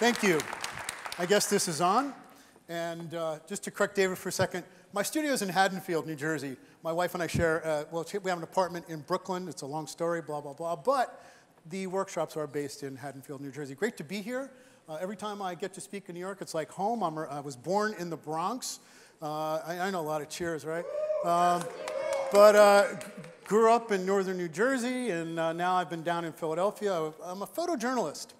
Thank you. I guess this is on. And just to correct David for a second, my studio is in Haddonfield, New Jersey. My wife and I share, well, we have an apartment in Brooklyn. It's a long story, blah, blah, blah. But the workshops are based in Haddonfield, New Jersey. Great to be here. Every time I get to speak in New York, it's like home. I was born in the Bronx. I know a lot of cheers, right? But grew up in northern New Jersey, and now I've been down in Philadelphia. I'm a photojournalist.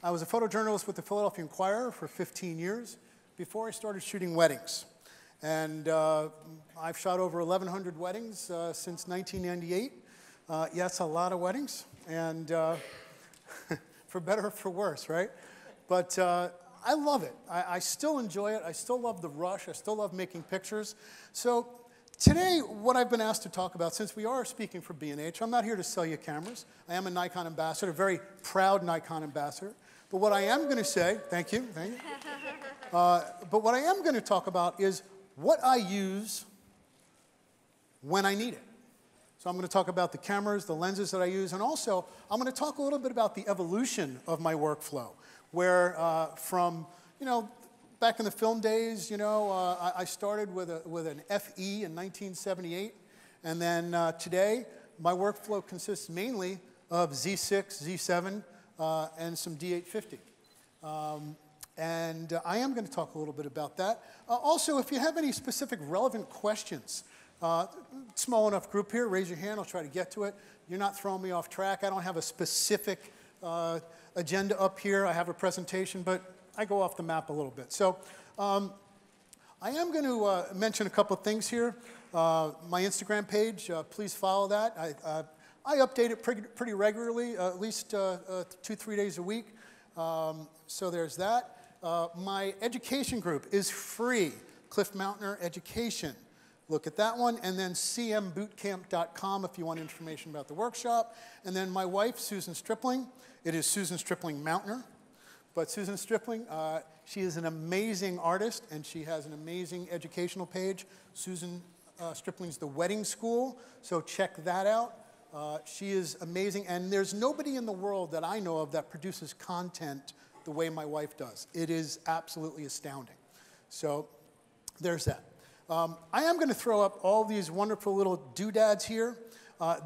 I was a photojournalist with the Philadelphia Inquirer for 15 years before I started shooting weddings. And I've shot over 1,100 weddings since 1998. Yes, a lot of weddings, and for better or for worse, right? But I love it. I still enjoy it. I still love the rush. I still love making pictures. So today, what I've been asked to talk about, since we are speaking for B&H, I'm not here to sell you cameras. I am a Nikon ambassador, a very proud Nikon ambassador. But what I am going to say, thank you. But what I am going to talk about is what I use when I need it. So I'm going to talk about the cameras, the lenses that I use, and also I'm going to talk a little bit about the evolution of my workflow, where from, back in the film days, I started with an FE in 1978, and then today my workflow consists mainly of Z6, Z7, and some D850. And I am going to talk a little bit about that. Also, if you have any specific relevant questions, small enough group here, raise your hand, I'll try to get to it. You're not throwing me off track. I don't have a specific agenda up here. I have a presentation, but I go off the map a little bit. So I am going to mention a couple of things here. My Instagram page, please follow that. I update it pretty regularly, at least 2-3 days a week. So there's that. My education group is free, Cliff Mautner Education. Look at that one. And then cmbootcamp.com if you want information about the workshop. And then my wife, Susan Stripling. It is Susan Stripling Mautner. But Susan Stripling, she is an amazing artist, and she has an amazing educational page. Susan Stripling's The Wedding School, so check that out. She is amazing, and there's nobody in the world that I know of that produces content the way my wife does. It is absolutely astounding. So there's that. I am going to throw up all these wonderful little doodads here.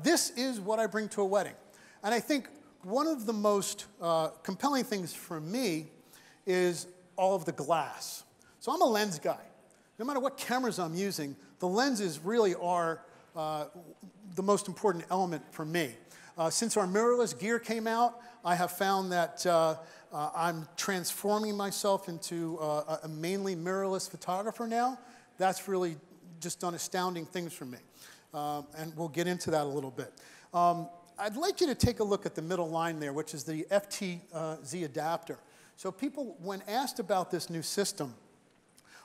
This is what I bring to a wedding. And I think one of the most compelling things for me is all of the glass. So I'm a lens guy. No matter what cameras I'm using, the lenses really are the most important element for me. Since our mirrorless gear came out, I have found that I'm transforming myself into a mainly mirrorless photographer now. That's really just done astounding things for me. And we'll get into that a little bit. I'd like you to take a look at the middle line there, which is the FTZ adapter. So people, when asked about this new system,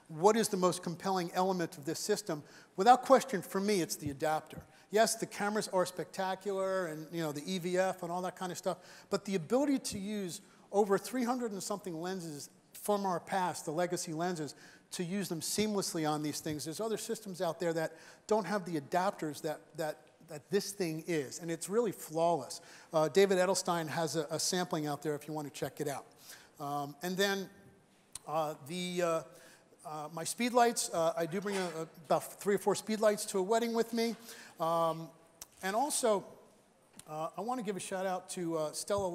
what is the most compelling element of this system? Without question, for me, it's the adapter. Yes, the cameras are spectacular, and the EVF and all that kind of stuff, but the ability to use over 300 and something lenses from our past, the legacy lenses, to use them seamlessly on these things. There's other systems out there that don't have the adapters that this thing is, and it's really flawless. David Edelstein has a sampling out there if you want to check it out. And then my speed lights, I do bring about 3 or 4 speed lights to a wedding with me. And also, I want to give a shout out to Stella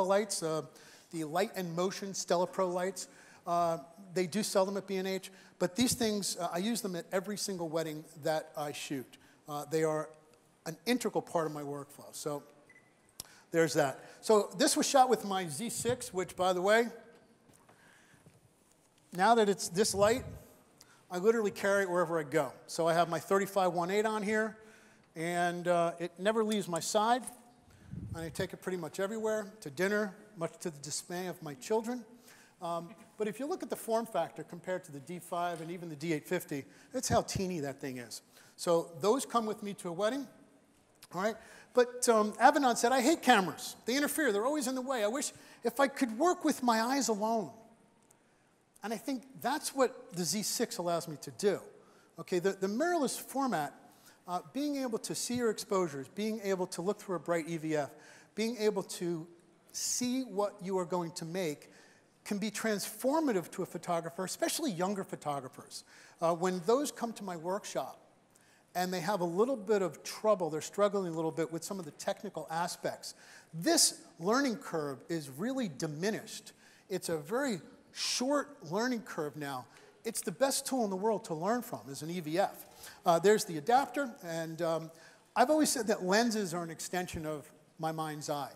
Lights, the Light and Motion Stella Pro lights. They do sell them at B&H, but these things, I use them at every single wedding that I shoot. They are an integral part of my workflow. So there's that. So this was shot with my Z6, which, by the way, now that it's this light, I literally carry it wherever I go. So I have my 35-1.8 on here, and it never leaves my side. And I take it pretty much everywhere, to dinner, much to the dismay of my children. But if you look at the form factor compared to the D5 and even the D850, that's how teeny that thing is. So those come with me to a wedding, all right? But Avedon said, I hate cameras. They interfere. They're always in the way. I wish if I could work with my eyes alone. And I think that's what the Z6 allows me to do. Okay, the mirrorless format, being able to see your exposures, being able to look through a bright EVF, being able to see what you are going to make can be transformative to a photographer, especially younger photographers. When those come to my workshop and they have a little bit of trouble, they're struggling a little bit with some of the technical aspects, this learning curve is really diminished. It's a very short learning curve now. It's the best tool in the world to learn from, is an EVF. There's the adapter, and I've always said that lenses are an extension of my mind's eye.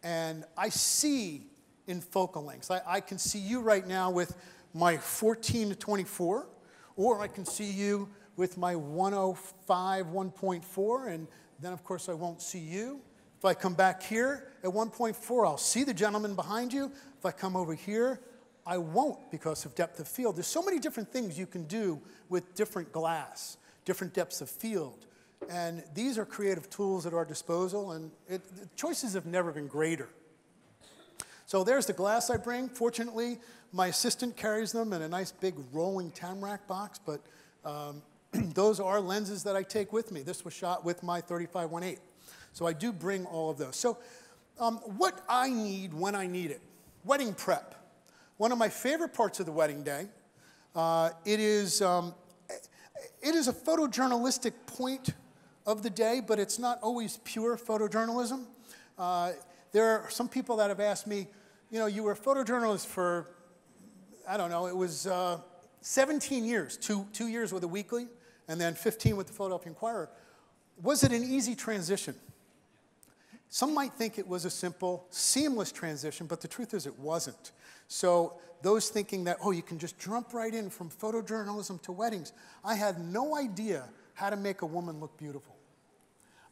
And I see in focal lengths. I can see you right now with my 14 to 24, or I can see you with my 105, 1.4, and then of course I won't see you. If I come back here at 1.4, I'll see the gentleman behind you. If I come over here, I won't because of depth of field. There's so many different things you can do with different glass, different depths of field. And these are creative tools at our disposal, and the choices have never been greater. So there's the glass I bring. Fortunately, my assistant carries them in a nice big rolling Tamrac box, but those are lenses that I take with me. This was shot with my 35-1.8. So I do bring all of those. So what I need when I need it, wedding prep. One of my favorite parts of the wedding day, it is a photojournalistic point of the day, but it's not always pure photojournalism. There are some people that have asked me, you know, you were a photojournalist for, I don't know, it was 17 years, two years with a weekly, and then 15 with the Philadelphia Inquirer. Was it an easy transition? Some might think it was a simple, seamless transition, but the truth is it wasn't. So those thinking that, oh, you can just jump right in from photojournalism to weddings, I had no idea how to make a woman look beautiful.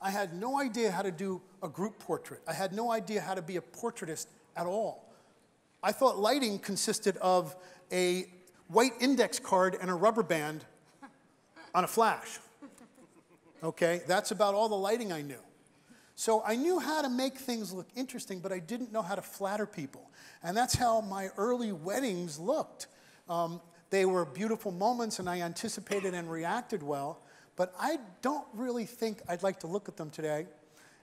I had no idea how to do a group portrait. I had no idea how to be a portraitist at all. I thought lighting consisted of a white index card and a rubber band on a flash. Okay, that's about all the lighting I knew. So I knew how to make things look interesting, but I didn't know how to flatter people. And that's how my early weddings looked. They were beautiful moments, and I anticipated and reacted well, but I don't really think I'd like to look at them today.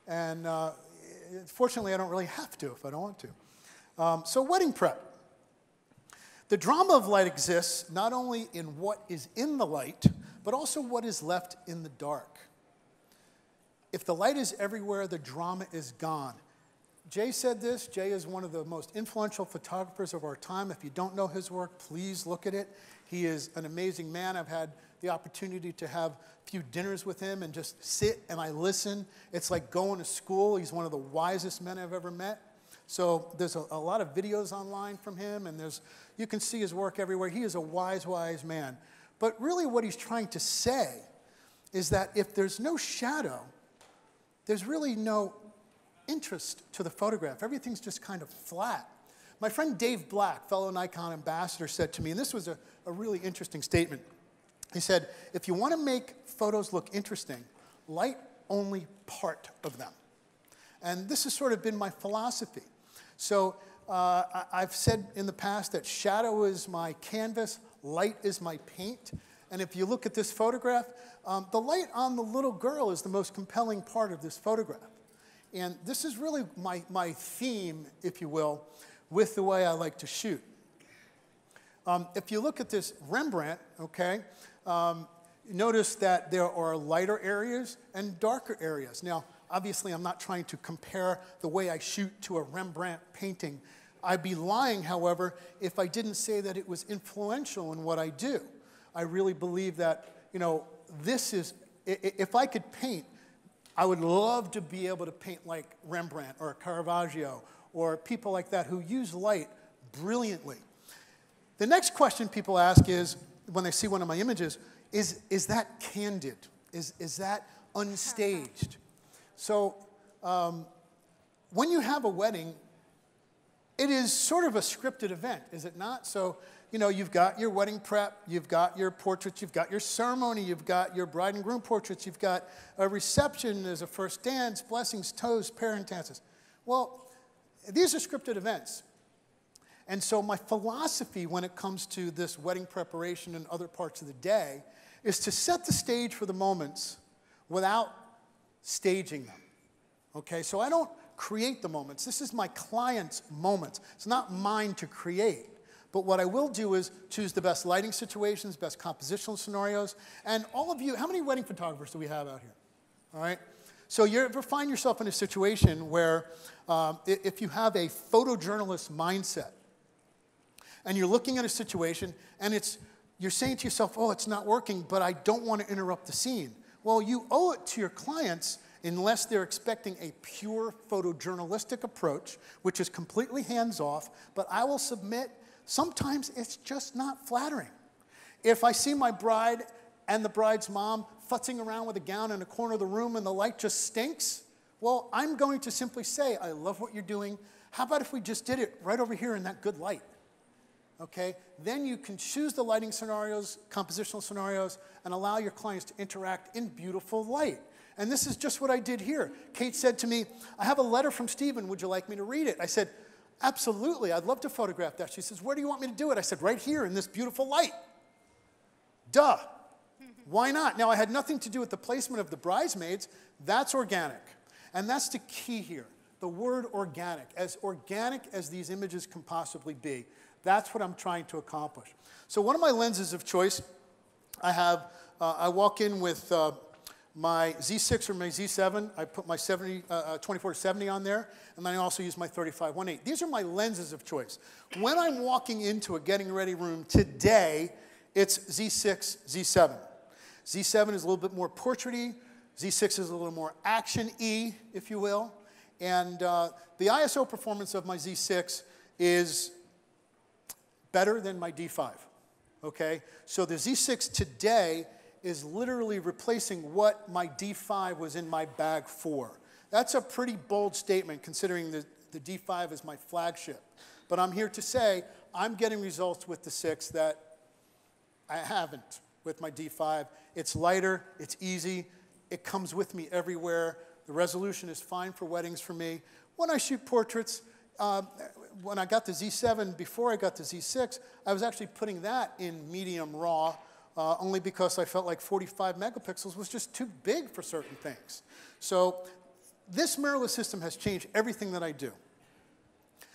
And fortunately, I don't really have to if I don't want to. So wedding prep. The drama of light exists not only in what is in the light, but also what is left in the dark. If the light is everywhere, the drama is gone. Jay said this. Jay is one of the most influential photographers of our time. If you don't know his work, please look at it. He is an amazing man. I've had the opportunity to have a few dinners with him and just sit and I listen. It's like going to school. He's one of the wisest men I've ever met. So there's a lot of videos online from him, and you can see his work everywhere. He is a wise, wise man. But really what he's trying to say is that if there's no shadow, there's really no interest to the photograph. Everything's just kind of flat. My friend Dave Black, fellow Nikon ambassador, said to me, and this was a really interesting statement. He said, if you want to make photos look interesting, light only part of them. And this has sort of been my philosophy. So I've said in the past that shadow is my canvas, light is my paint. And if you look at this photograph, the light on the little girl is the most compelling part of this photograph. And this is really my theme, if you will, with the way I like to shoot. If you look at this Rembrandt, okay, notice that there are lighter areas and darker areas. Now, obviously, I'm not trying to compare the way I shoot to a Rembrandt painting. I'd be lying, however, if I didn't say that it was influential in what I do. I really believe that, you know, this is, if I could paint, I would love to be able to paint like Rembrandt or Caravaggio or people like that who use light brilliantly. The next question people ask is, when they see one of my images, is that candid? Is that unstaged? So when you have a wedding, it is sort of a scripted event, is it not? So, you know, you've got your wedding prep, you've got your portraits, you've got your ceremony, you've got your bride and groom portraits, you've got a reception, there's a first dance, blessings, toasts, parent dances. Well, these are scripted events. And so my philosophy when it comes to this wedding preparation and other parts of the day is to set the stage for the moments without staging them. Okay, so I don't create the moments. This is my client's moments. It's not mine to create. but what I will do is choose the best lighting situations, best compositional scenarios, and all of you, how many wedding photographers do we have out here? All right? So you ever find yourself in a situation where if you have a photojournalist mindset, and you're looking at a situation, and you're saying to yourself, oh, it's not working, but I don't want to interrupt the scene. Well, you owe it to your clients unless they're expecting a pure photojournalistic approach, which is completely hands-off, but I will submit, sometimes it's just not flattering. If I see my bride and the bride's mom futzing around with a gown in a corner of the room and the light just stinks, well, I'm going to simply say, I love what you're doing. How about if we just did it right over here in that good light? Okay? Then you can choose the lighting scenarios, compositional scenarios, and allow your clients to interact in beautiful light. And this is just what I did here. Kate said to me, I have a letter from Stephen. Would you like me to read it? I said, absolutely. I'd love to photograph that. She says, where do you want me to do it? I said, right here in this beautiful light. Duh. Why not? Now, I had nothing to do with the placement of the bridesmaids. That's organic. And that's the key here, the word organic as these images can possibly be. That's what I'm trying to accomplish. So one of my lenses of choice, I walk in with my Z6 or my Z7. I put my 24-70 on there, and then I also use my 35-1.8. These are my lenses of choice. When I'm walking into a getting ready room today, it's Z6, Z7. Z7 is a little bit more portraity. Z6 is a little more action-y, if you will. And the ISO performance of my Z6 is better than my D5, okay? So the Z6 today is literally replacing what my D5 was in my bag for. That's a pretty bold statement considering the D5 is my flagship. But I'm here to say I'm getting results with the 6 that I haven't with my D5. It's lighter, it's easy, it comes with me everywhere. The resolution is fine for weddings for me. When I shoot portraits, when I got the Z7, before I got the Z6, I was actually putting that in medium raw, only because I felt like 45 megapixels was just too big for certain things. So this mirrorless system has changed everything that I do.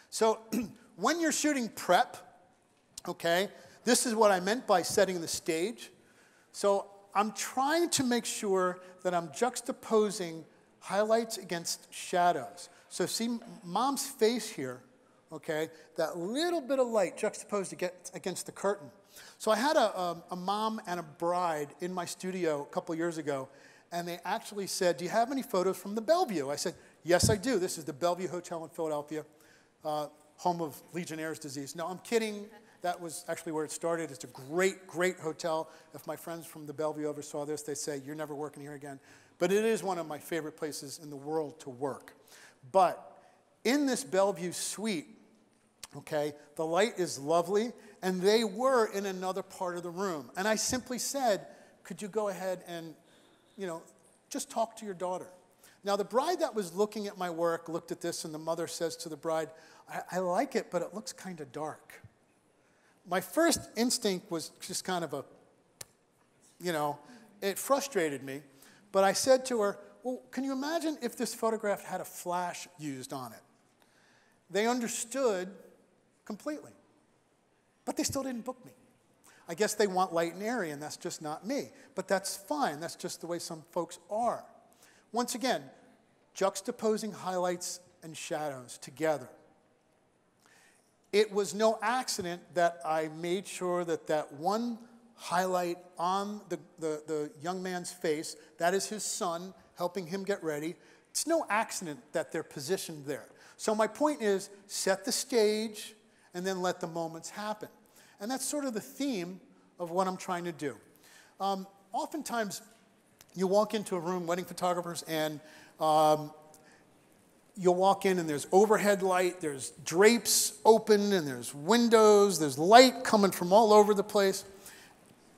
So when you're shooting prep, okay, this is what I meant by setting the stage. So I'm trying to make sure that I'm juxtaposing highlights against shadows. So see mom's face here, okay, that little bit of light juxtaposed against the curtain. So I had a mom and a bride in my studio a couple years ago, and they actually said, do you have any photos from the Bellevue? I said, yes, I do. This is the Bellevue Hotel in Philadelphia, home of Legionnaire's disease. No, I'm kidding. That was actually where it started. It's a great, great hotel. If my friends from the Bellevue ever saw this, they'd say, you're never working here again. But it is one of my favorite places in the world to work. But in this Bellevue suite, okay, the light is lovely, and they were in another part of the room. And I simply said, could you go ahead and, you know, just talk to your daughter? Now, the bride that was looking at my work looked at this, and the mother says to the bride, I like it, but it looks kind of dark. My first instinct was just kind of it frustrated me. But I said to her, well, can you imagine if this photograph had a flash used on it? They understood completely. But they still didn't book me. I guess they want light and airy, and that's just not me. But that's fine. That's just the way some folks are. Once again, juxtaposing highlights and shadows together. It was no accident that I made sure that that one highlight on the young man's face, that is his son, helping him get ready. It's no accident that they're positioned there. So my point is, set the stage and then let the moments happen. And that's sort of the theme of what I'm trying to do. Oftentimes, you walk into a room, wedding photographers, and you'll walk in and there's overhead light, there's drapes open, and there's windows, there's light coming from all over the place.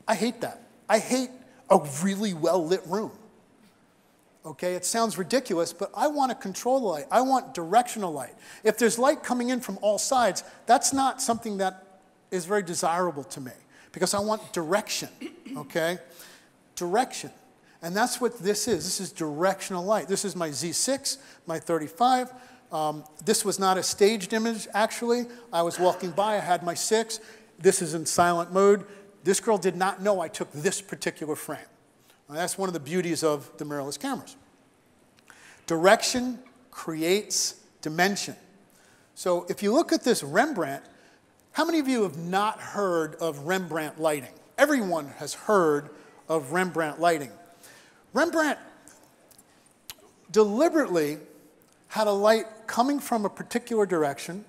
I hate that. I hate a really well-lit room. Okay, it sounds ridiculous, but I want to control the light. I want directional light. If there's light coming in from all sides, that's not something that is very desirable to me, because I want direction, okay? Direction. And that's what this is. This is directional light. This is my Z6, my 35. This was not a staged image, actually. I was walking by, I had my 6. This is in silent mode. This girl did not know I took this particular frame. Now, that's one of the beauties of the mirrorless cameras. Direction creates dimension. So if you look at this Rembrandt, how many of you have not heard of Rembrandt lighting? Everyone has heard of Rembrandt lighting. Rembrandt deliberately had a light coming from a particular direction,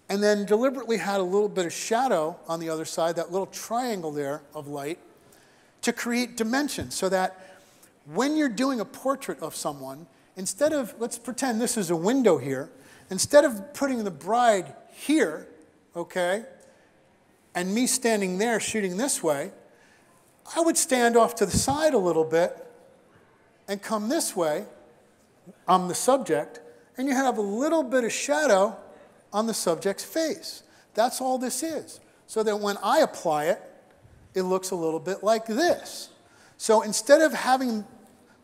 and then deliberately had a little bit of shadow on the other side, that little triangle there of light, to create dimension, so that when you're doing a portrait of someone, instead of, let's pretend this is a window here, instead of putting the bride here, okay, and me standing there shooting this way, I would stand off to the side a little bit and come this way. I'm the subject, and you have a little bit of shadow on the subject's face. That's all this is. So that when I apply it, it looks a little bit like this. So instead of having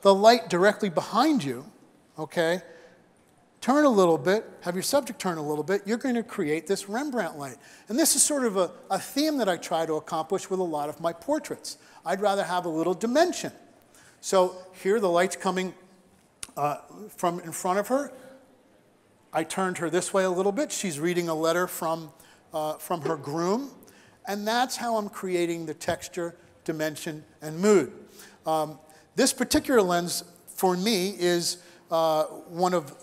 the light directly behind you, okay, turn a little bit, have your subject turn a little bit, you're going to create this Rembrandt light. And this is sort of a theme that I try to accomplish with a lot of my portraits. I'd rather have a little dimension. So here the light's coming from in front of her. I turned her this way a little bit. She's reading a letter from her groom. And that's how I'm creating the texture, dimension, and mood. This particular lens, for me, is one of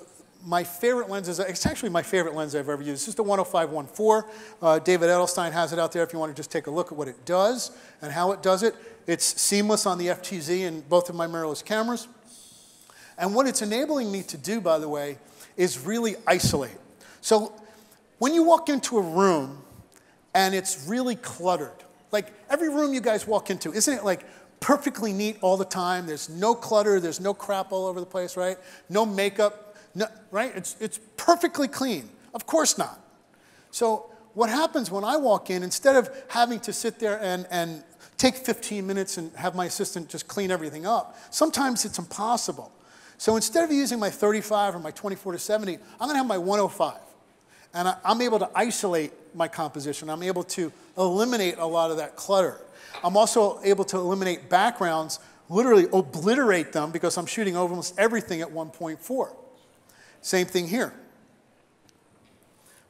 my favorite lenses. It's actually my favorite lens I've ever used. This is the 105-1.4. David Edelstein has it out there if you want to just take a look at what it does and how it does it. It's seamless on the FTZ in both of my mirrorless cameras. And what it's enabling me to do, by the way, is really isolate. So when you walk into a room and it's really cluttered, like every room you guys walk into, isn't it like perfectly neat all the time? There's no clutter, there's no crap all over the place, right? No makeup, no, right? It's perfectly clean. Of course not. So what happens when I walk in, instead of having to sit there and take 15 minutes and have my assistant just clean everything up, sometimes it's impossible. So instead of using my 35 or my 24-70, I'm going to have my 105. And I'm able to isolate my composition. I'm able to eliminate a lot of that clutter. I'm also able to eliminate backgrounds, literally obliterate them, because I'm shooting almost everything at 1.4. Same thing here.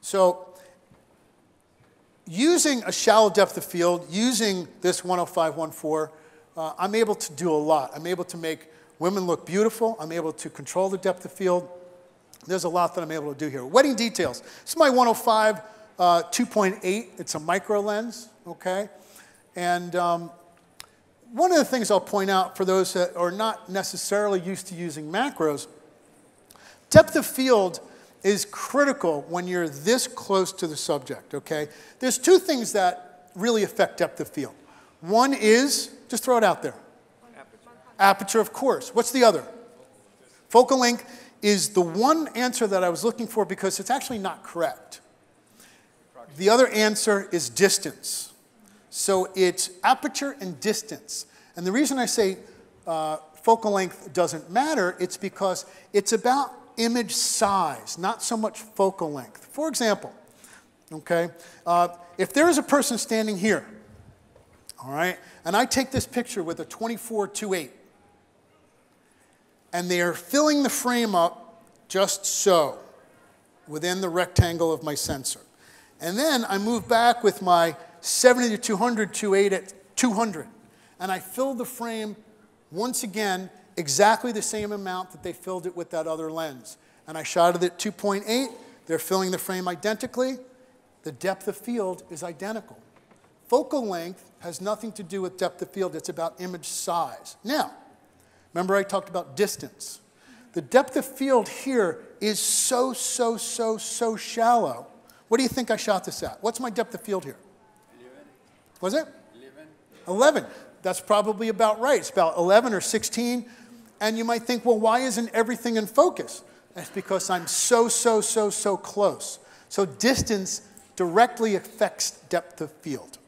So using a shallow depth of field, using this 105-1.4, I'm able to do a lot. I'm able to make women look beautiful. I'm able to control the depth of field. There's a lot that I'm able to do here. Wedding details. This is my 105 2.8. It's a micro lens, okay? And one of the things I'll point out for those that are not necessarily used to using macros, depth of field is critical when you're this close to the subject, okay? There's two things that really affect depth of field. One is, just throw it out there. Aperture, of course. What's the other? Focal length is the one answer that I was looking for because it's actually not correct. The other answer is distance. So it's aperture and distance. And the reason I say focal length doesn't matter, it's because it's about image size, not so much focal length. For example, okay, if there is a person standing here, all right, and I take this picture with a 24-2.8, and they are filling the frame up just so, within the rectangle of my sensor. And then I move back with my 70-200 2.8 at 200. And I fill the frame, once again, exactly the same amount that they filled it with that other lens. And I shot it at 2.8. They're filling the frame identically. The depth of field is identical. Focal length has nothing to do with depth of field. It's about image size. Now, remember I talked about distance. The depth of field here is so shallow. What do you think I shot this at? What's my depth of field here? 11. Was it? 11. 11. That's probably about right. It's about 11 or 16. And you might think, well, why isn't everything in focus? That's because I'm so close. So distance directly affects depth of field.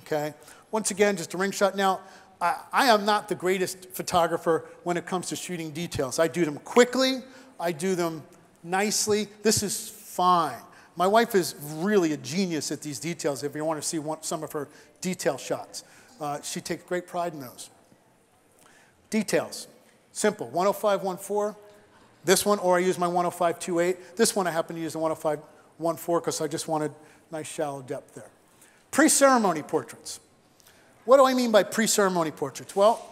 Okay? Once again, just a ring shot. Now, I am not the greatest photographer when it comes to shooting details. I do them quickly. I do them nicely. This is fine. My wife is really a genius at these details if you want to see some of her detail shots. She takes great pride in those. Details, simple, 105-1.4. This one, or I use my 105-2.8. This one I happen to use the 105-1.4 because I just wanted nice shallow depth there. Pre-ceremony portraits. What do I mean by pre-ceremony portraits? Well,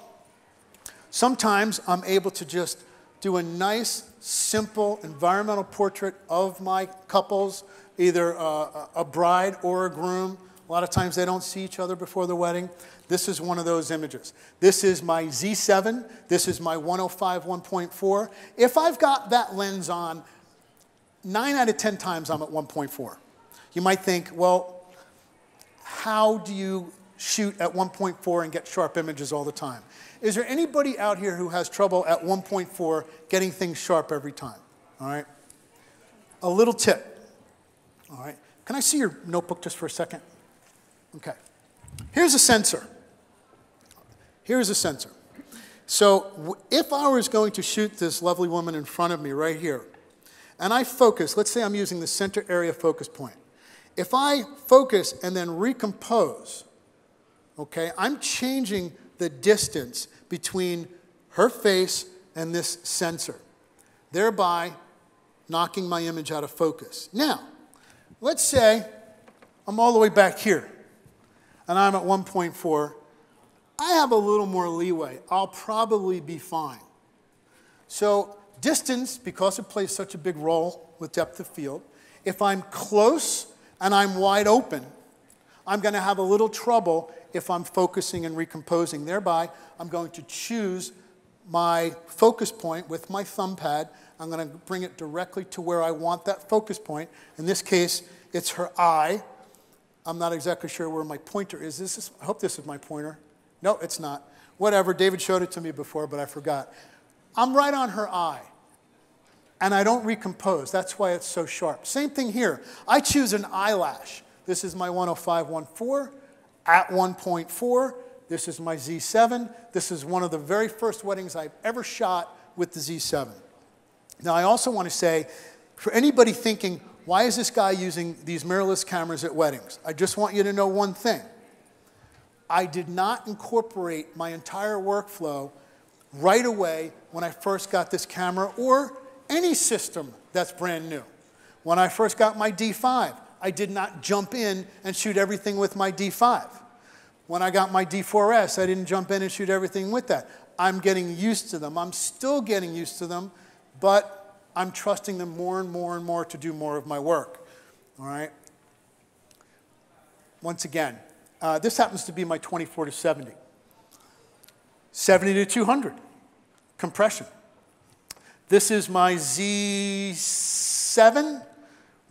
sometimes I'm able to just do a nice, simple environmental portrait of my couples, either a bride or a groom. A lot of times they don't see each other before the wedding. This is one of those images. This is my Z7. This is my 105-1.4. If I've got that lens on, 9 out of 10 times I'm at 1.4. You might think, well, how do you shoot at 1.4 and get sharp images all the time? Is there anybody out here who has trouble at 1.4 getting things sharp every time? All right? A little tip. All right? Can I see your notebook just for a second? Here's a sensor. Here's a sensor. So if I was going to shoot this lovely woman in front of me right here, and I focus, let's say I'm using the center area focus point. If I focus and then recompose, okay, I'm changing the distance between her face and this sensor, thereby knocking my image out of focus. Now, let's say I'm all the way back here, and I'm at 1.4. I have a little more leeway. I'll probably be fine. So distance, because it plays such a big role with depth of field, if I'm close and I'm wide open, I'm going to have a little trouble if I'm focusing and recomposing. Thereby, I'm going to choose my focus point with my thumb pad. I'm going to bring it directly to where I want that focus point. In this case, it's her eye. I'm not exactly sure where my pointer is. I hope this is my pointer. No, it's not. Whatever, David showed it to me before, but I forgot. I'm right on her eye, and I don't recompose. That's why it's so sharp. Same thing here. I choose an eyelash. This is my 105-1.4 at 1.4. This is my Z7. This is one of the very first weddings I've ever shot with the Z7. Now, I also want to say, for anybody thinking, why is this guy using these mirrorless cameras at weddings? I just want you to know one thing. I did not incorporate my entire workflow right away when I first got this camera or any system that's brand new. When I first got my D5, I did not jump in and shoot everything with my D5. When I got my D4S, I didn't jump in and shoot everything with that. I'm getting used to them. I'm still getting used to them, but I'm trusting them more and more and more to do more of my work. All right? Once again, this happens to be my 24-70. 70-200, compression. This is my Z7,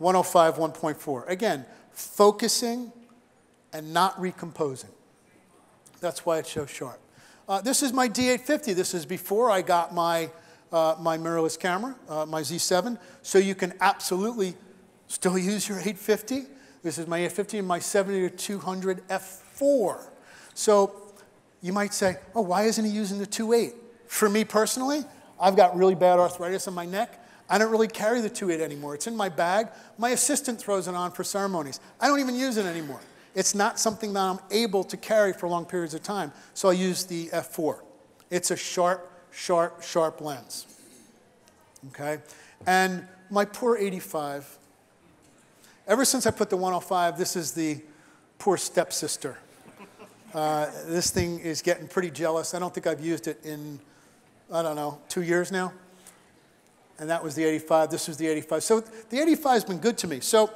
105-1.4. Again, focusing and not recomposing. That's why it's so sharp. This is my D850. This is before I got my mirrorless camera, my Z7. So you can absolutely still use your 850. This is my 850 and my 70-200 f4. So you might say, oh, why isn't he using the 2.8? For me personally, I've got really bad arthritis in my neck. I don't really carry the 2.8 anymore. It's in my bag. My assistant throws it on for ceremonies. I don't even use it anymore. It's not something that I'm able to carry for long periods of time, so I use the f4. It's a sharp, sharp, sharp lens. Okay? And my poor 85, ever since I put the 105, this is the poor stepsister. This thing is getting pretty jealous. I don't think I've used it in, I don't know, 2 years now. And that was the 85. This was the 85. So the 85 has been good to me. So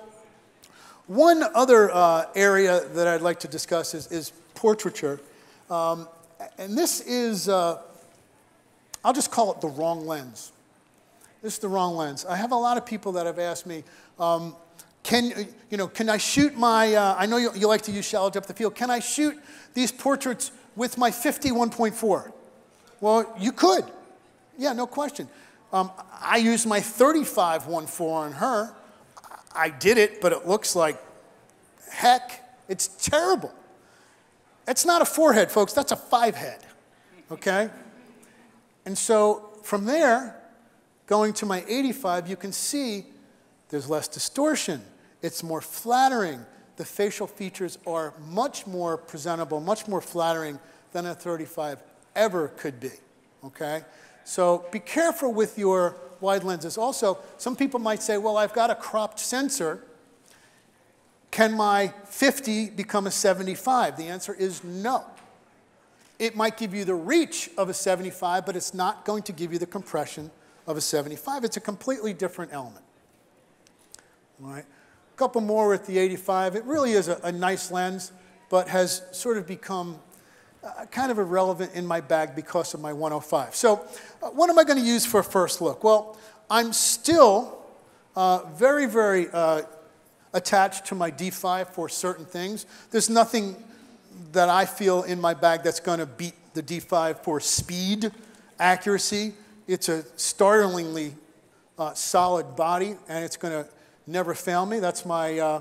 one other area that I'd like to discuss is portraiture. And this is, I'll just call it the wrong lens. This is the wrong lens. I have a lot of people that have asked me, can I shoot my, I know you like to use shallow depth of field, can I shoot these portraits with my 50-1.4? Well, you could. Yeah, no question. I used my 35-1.4 on her. I did it, but it looks like heck. It's terrible. It's not a 4-head, folks. That's a 5-head, okay? And so from there, Going to my 85, you can see there's less distortion. It's more flattering. The facial features are much more presentable, much more flattering than a 35 ever could be, okay? So be careful with your wide lenses. Also, some people might say, well, I've got a cropped sensor. Can my 50 become a 75? The answer is no. It might give you the reach of a 75, but it's not going to give you the compression of a 75. It's a completely different element. All right. A couple more with the 85. It really is a nice lens, but has sort of become kind of irrelevant in my bag because of my 105. So what am I going to use for a first look? Well, I'm still very, very attached to my D5 for certain things. There's nothing that I feel in my bag that's going to beat the D5 for speed, accuracy. It's a startlingly solid body, and it's going to never fail me. That's my,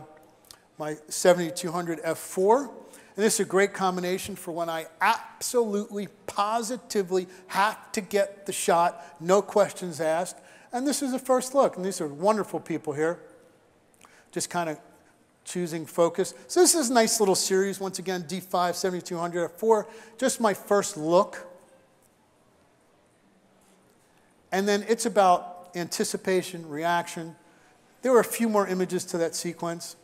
my 7200 f4. And this is a great combination for when I absolutely, positively have to get the shot, no questions asked. And this is a first look, and these are wonderful people here. Just kind of choosing focus. So this is a nice little series. Once again, D5, 7200 f4. Just my first look. And then it's about anticipation, reaction. There were a few more images to that sequence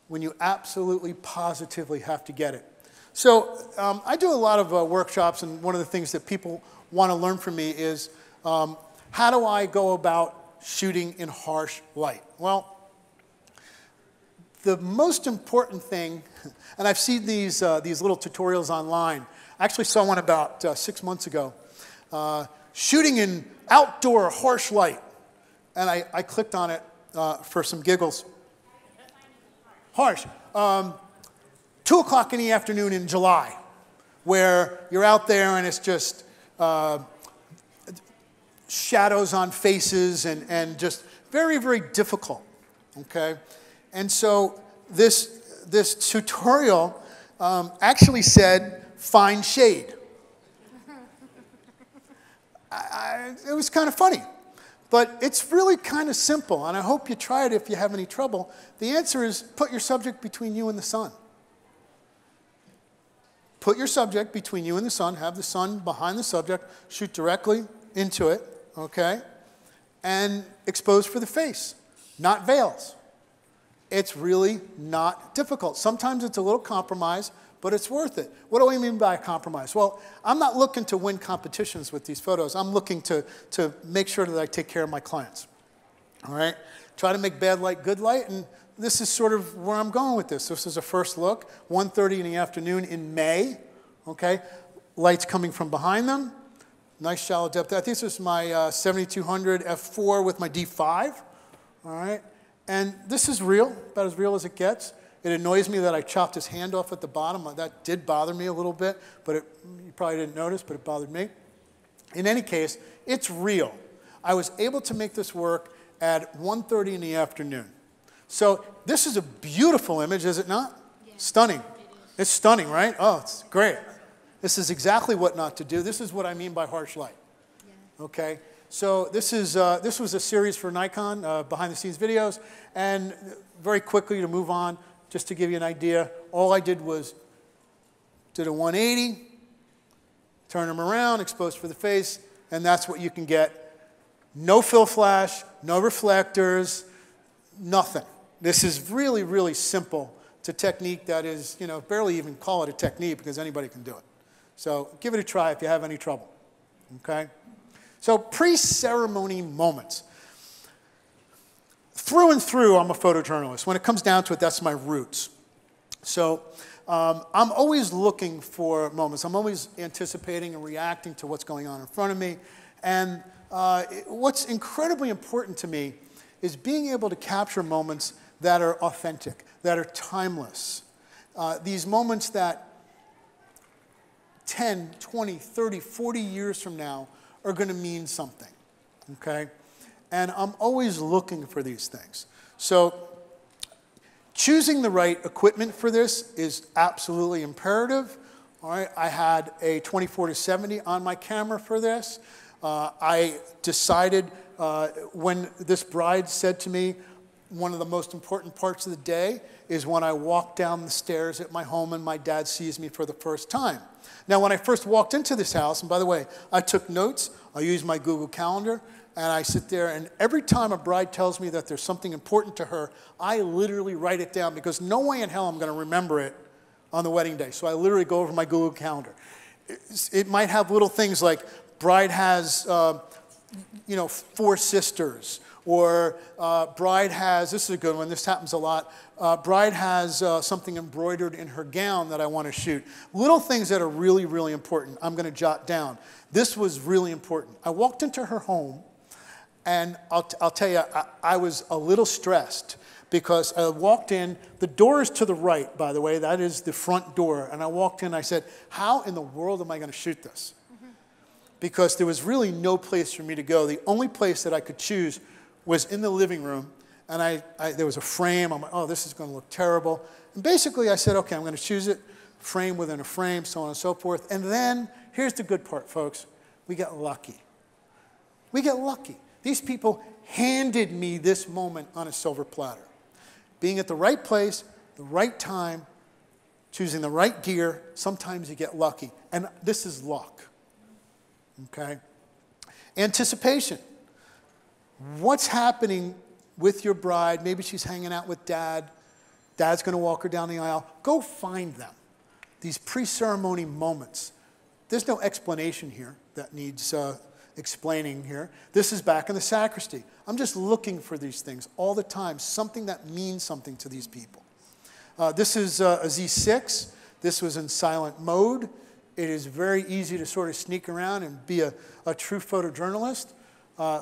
when you absolutely, positively have to get it. So I do a lot of workshops, and one of the things that people want to learn from me is how do I go about shooting in harsh light? Well, the most important thing, and I've seen these little tutorials online. I actually saw one about 6 months ago, shooting in outdoor harsh light. And I clicked on it for some giggles. Harsh. 2 o'clock in the afternoon in July, where you're out there and it's just shadows on faces and just very, very difficult, okay? And so this tutorial actually said, find shade. It was kind of funny. But it's really kind of simple, and I hope you try it if you have any trouble. The answer is put your subject between you and the sun. Put your subject between you and the sun, have the sun behind the subject, shoot directly into it, okay? And expose for the face, not veils. It's really not difficult. Sometimes it's a little compromise, but it's worth it. What do I mean by compromise? Well, I'm not looking to win competitions with these photos. I'm looking to make sure that I take care of my clients. All right? Try to make bad light good light, and this is sort of where I'm going with this. This is a first look, 1:30 in the afternoon in May. Okay? Light's coming from behind them. Nice shallow depth. I think this is my 7200 f4 with my D5. All right? And this is real, about as real as it gets. It annoys me that I chopped his hand off at the bottom. That did bother me a little bit, but you probably didn't notice, but it bothered me. In any case, it's real. I was able to make this work at 1:30 in the afternoon. So this is a beautiful image, is it not? Yeah. Stunning. It's stunning, right? Oh, it's great. This is exactly what not to do. This is what I mean by harsh light. Yeah. Okay? So this was a series for Nikon, behind-the-scenes videos, and very quickly to move on, just to give you an idea, all I did was did a 180, turn them around, expose for the face, and that's what you can get. No fill flash, no reflectors, nothing. This is really, really simple. It's a technique that is, barely even call it a technique because anybody can do it. So give it a try if you have any trouble, okay? So pre-ceremony moments. Through and through, I'm a photojournalist. When it comes down to it, that's my roots. So I'm always looking for moments. I'm always anticipating and reacting to what's going on in front of me. And what's incredibly important to me is being able to capture moments that are authentic, that are timeless. These moments that 10, 20, 30, 40 years from now are going to mean something, okay? And I'm always looking for these things. So choosing the right equipment for this is absolutely imperative. All right, I had a 24-70 on my camera for this. I decided when this bride said to me, one of the most important parts of the day is when I walk down the stairs at my home and my dad sees me for the first time. Now, when I first walked into this house, and by the way, I took notes, I used my Google Calendar, and I sit there, and every time a bride tells me that there's something important to her, I literally write it down because no way in hell I'm going to remember it on the wedding day. So I literally go over my Google Calendar. It might have little things like bride has, 4 sisters, or bride has, this is a good one, this happens a lot, bride has something embroidered in her gown that I want to shoot. Little things that are really, really important, I'm going to jot down. This was really important. I walked into her home, and I'll tell you, I was a little stressed because I walked in, the door is to the right, by the way, that is the front door, and I walked in, I said, how in the world am I going to shoot this? Because there was really no place for me to go. The only place that I could choose was in the living room, and there was a frame. I'm like, oh, this is going to look terrible. And basically, I said, okay, I'm going to choose it, frame within a frame, so on and so forth. And then, here's the good part, folks. We got lucky. We get lucky. These people handed me this moment on a silver platter. Being at the right place, the right time, choosing the right gear, sometimes you get lucky. And this is luck. Okay? Anticipation. What's happening with your bride? Maybe she's hanging out with dad. Dad's going to walk her down the aisle. Go find them. These pre-ceremony moments. There's no explanation here that needs explaining here. This is back in the sacristy. I'm just looking for these things all the time, something that means something to these people. This is a Z6. This was in silent mode. It is very easy to sort of sneak around and be a true photojournalist.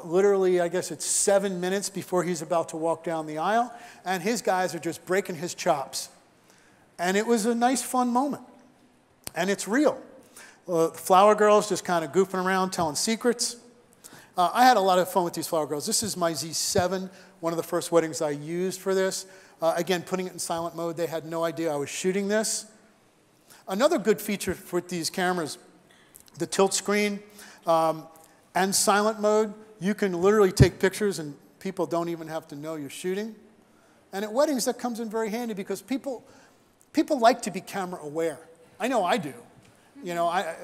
Literally, I guess it's 7 minutes before he's about to walk down the aisle, and his guys are just breaking his chops. And it was a nice, fun moment. And it's real. Flower girls just kind of goofing around, telling secrets. I had a lot of fun with these flower girls. This is my Z7, one of the first weddings I used for this. Again, putting it in silent mode. They had no idea I was shooting this. Another good feature with these cameras, the tilt screen and silent mode, you can literally take pictures and people don't even have to know you're shooting. And at weddings, that comes in very handy because people like to be camera aware. I know I do. You know, I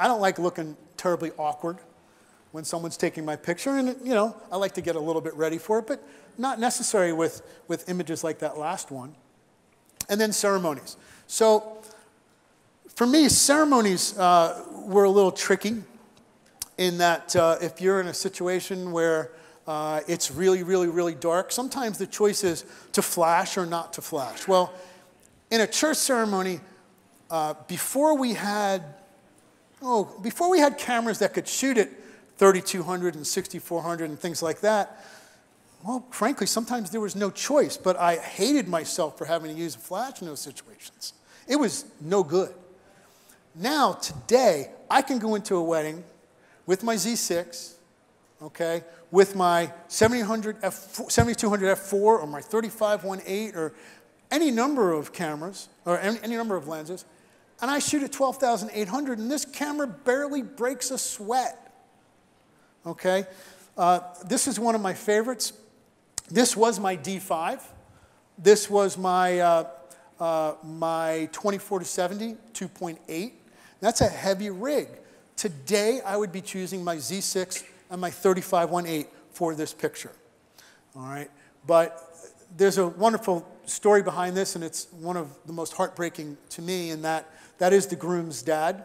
don't like looking terribly awkward when someone's taking my picture, and you know, I like to get a little bit ready for it, but not necessary with images like that last one. And then ceremonies. So for me, ceremonies were a little tricky in that if you're in a situation where it's really, really, really dark, sometimes the choice is to flash or not to flash. Well, in a church ceremony, before we had cameras that could shoot at 3200 and 6400 and things like that, well, frankly, sometimes there was no choice, but I hated myself for having to use a flash in those situations. It was no good. Now, today, I can go into a wedding with my Z6, okay, with my 7200 f4 or my 3518 or any number of cameras or any number of lenses, and I shoot at 12,800, and this camera barely breaks a sweat. Okay, this is one of my favorites. This was my D5. This was my my 24-70 2.8. That's a heavy rig. Today, I would be choosing my Z6 and my 3518 for this picture. All right, but there's a wonderful story behind this, and it's one of the most heartbreaking to me in that is the groom's dad.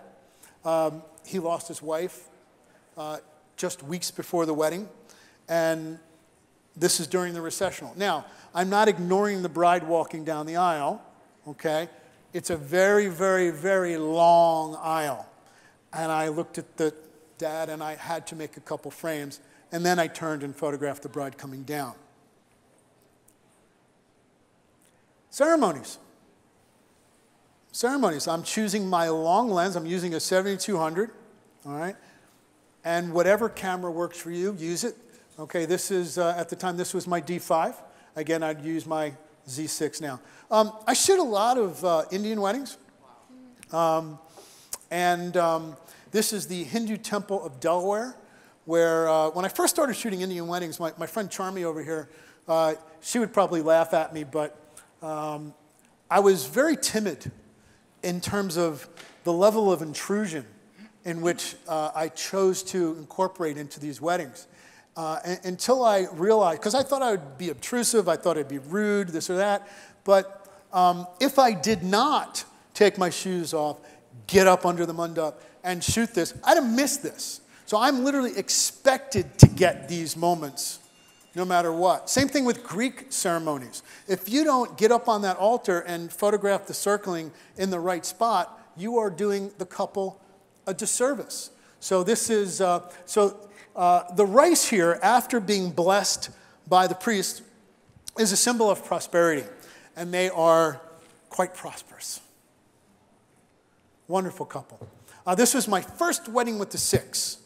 He lost his wife just weeks before the wedding, and this is during the recessional. Now, I'm not ignoring the bride walking down the aisle, okay? It's a very, very, very long aisle, and I looked at the dad, and I had to make a couple frames, and then I turned and photographed the bride coming down. Ceremonies. Ceremonies. I'm choosing my long lens. I'm using a 7200, all right? And whatever camera works for you, use it. Okay, this is, at the time, this was my D5. Again, I'd use my Z6 now. I shoot a lot of Indian weddings. This is the Hindu Temple of Delaware. where when I first started shooting Indian weddings, my friend Charmy over here, she would probably laugh at me, but I was very timid in terms of the level of intrusion in which I chose to incorporate into these weddings. Until I realized, because I thought I would be obtrusive, I thought I'd be rude, this or that, but if I did not take my shoes off, get up under the mandap, and shoot this, I'd have missed this. So I'm literally expected to get these moments no matter what. Same thing with Greek ceremonies. If you don't get up on that altar and photograph the circling in the right spot, you are doing the couple a disservice. So this is, the rice here, after being blessed by the priest, is a symbol of prosperity. And they are quite prosperous. Wonderful couple. This was my first wedding with the six.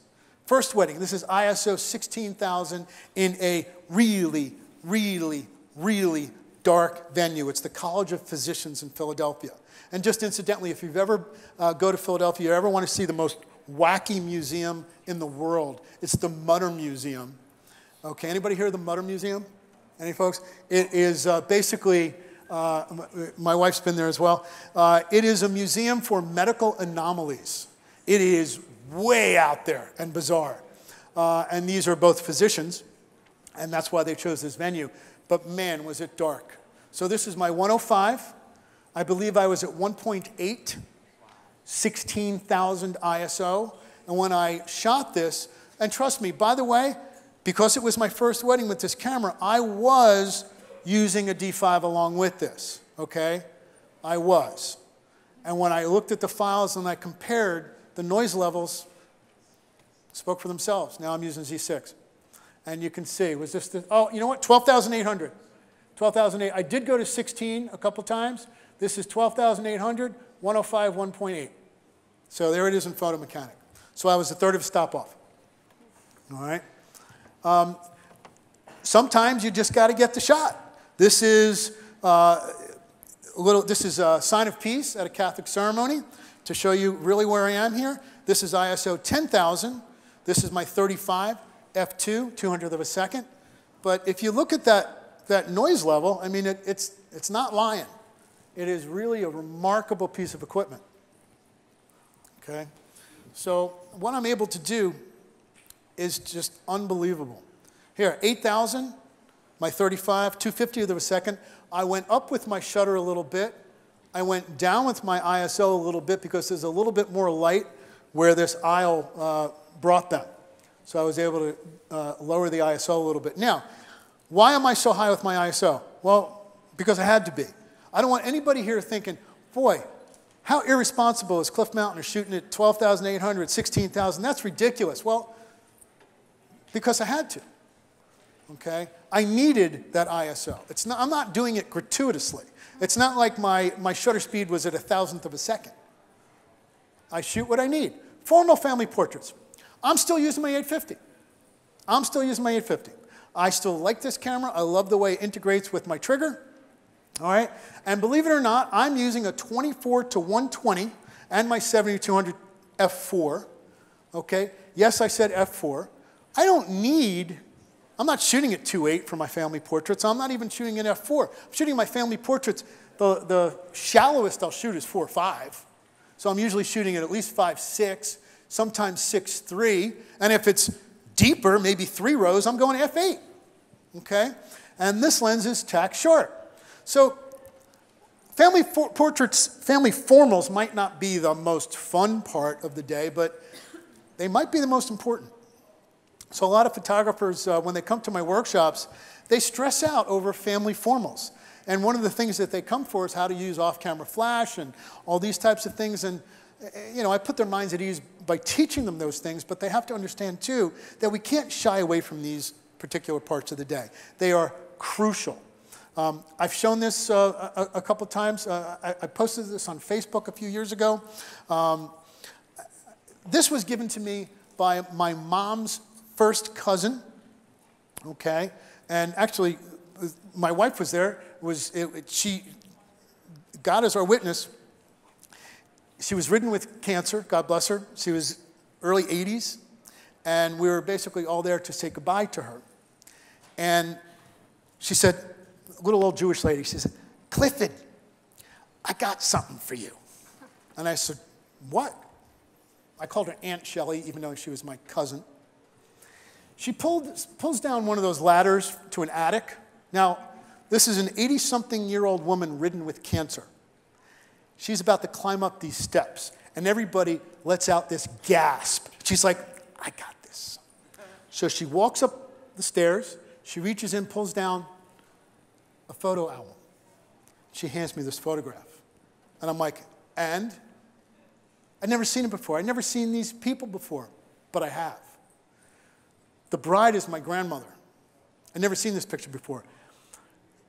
First wedding. This is ISO 16,000 in a really, really, really dark venue. It's the College of Physicians in Philadelphia. And just incidentally, if you've ever go to Philadelphia, you ever want to see the most wacky museum in the world, it's the Mutter Museum. Okay, anybody hear of the Mutter Museum? Any folks? It is basically, my wife's been there as well. It is a museum for medical anomalies. It is way out there and bizarre. And these are both physicians, and that's why they chose this venue. But man, was it dark. So this is my 105. I believe I was at 1.8, 16,000 ISO. And when I shot this, and trust me, by the way, because it was my first wedding with this camera, I was using a D5 along with this, okay? I was. And when I looked at the files and I compared, the noise levels spoke for themselves. Now I'm using Z6. And you can see, was this the, oh, you know what, 12,800. 12,800. I did go to 16 a couple times. This is 12,800, 105, 1.8. So there it is in photo mechanic. So I was a third of a stop off. All right. Sometimes you just got to get the shot. This is this is a sign of peace at a Catholic ceremony to show you really where I am here. This is ISO 10,000. This is my 35 f2, 200th of a second. But if you look at that noise level, I mean, it's not lying. It is really a remarkable piece of equipment. Okay? So what I'm able to do is just unbelievable. Here, 8,000, my 35, 250th of a second. I went up with my shutter a little bit. I went down with my ISO a little bit because there's a little bit more light where this aisle brought them. So I was able to lower the ISO a little bit. Now, why am I so high with my ISO? Well, because I had to be. I don't want anybody here thinking, boy, how irresponsible is Cliff Mautner shooting at 12,800, 16,000? That's ridiculous. Well, because I had to. Okay? I needed that ISO. I'm not doing it gratuitously. It's not like my shutter speed was at a thousandth of a second. I shoot what I need. Formal family portraits. I'm still using my 850. I'm still using my 850. I still like this camera. I love the way it integrates with my trigger. All right? And believe it or not, I'm using a 24-120 and my 70-200 f4. Okay? Yes, I said f4. I don't need, I'm not shooting at 2.8 for my family portraits. I'm not even shooting at f4. I'm shooting my family portraits. The shallowest I'll shoot is 4.5. So I'm usually shooting at least 5.6, sometimes 6.3. And if it's deeper, maybe 3 rows, I'm going f8. Okay? And this lens is tack short. So family portraits, family formals might not be the most fun part of the day, but they might be the most important. So a lot of photographers, when they come to my workshops, they stress out over family formals. And one of the things that they come for is how to use off-camera flash and all these types of things. And you know, I put their minds at ease by teaching them those things, but they have to understand too that we can't shy away from these particular parts of the day. They are crucial. I've shown this a couple times. I posted this on Facebook a few years ago. This was given to me by my mom's first cousin, okay? And actually, my wife was there. She, God is our witness. She was ridden with cancer, God bless her. She was early 80s. and we were basically all there to say goodbye to her. And she said, little old Jewish lady, she said, "Clifford, I got something for you." And I said, "What?" I called her Aunt Shelley, even though she was my cousin. She pulls down one of those ladders to an attic. Now, this is an 80-something-year-old woman ridden with cancer. She's about to climb up these steps, and everybody lets out this gasp. She's like, "I got this." So she walks up the stairs. She reaches in, pulls down a photo album. She hands me this photograph. And I'm like, "And?" I'd never seen it before. I'd never seen these people before, but I have. The bride is my grandmother. I'd never seen this picture before.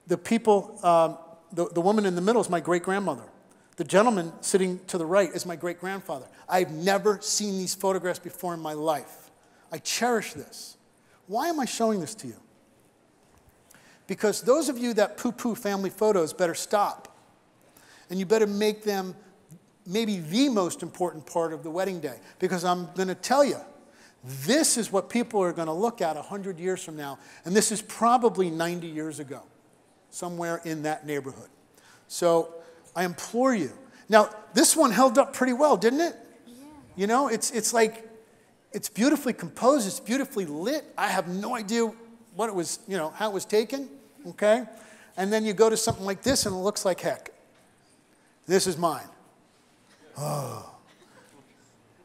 The people, the woman in the middle is my great-grandmother. The gentleman sitting to the right is my great-grandfather. I've never seen these photographs before in my life. I cherish this. Why am I showing this to you? Because those of you that poo-poo family photos better stop. And you better make them maybe the most important part of the wedding day. Because I'm going to tell you, this is what people are going to look at 100 years from now. And this is probably 90 years ago, somewhere in that neighborhood. So I implore you. Now, this one held up pretty well, didn't it? Yeah. You know, it's like, it's beautifully composed, it's beautifully lit. I have no idea what it was, you know, how it was taken, okay? And then you go to something like this and it looks like heck. This is mine. Oh.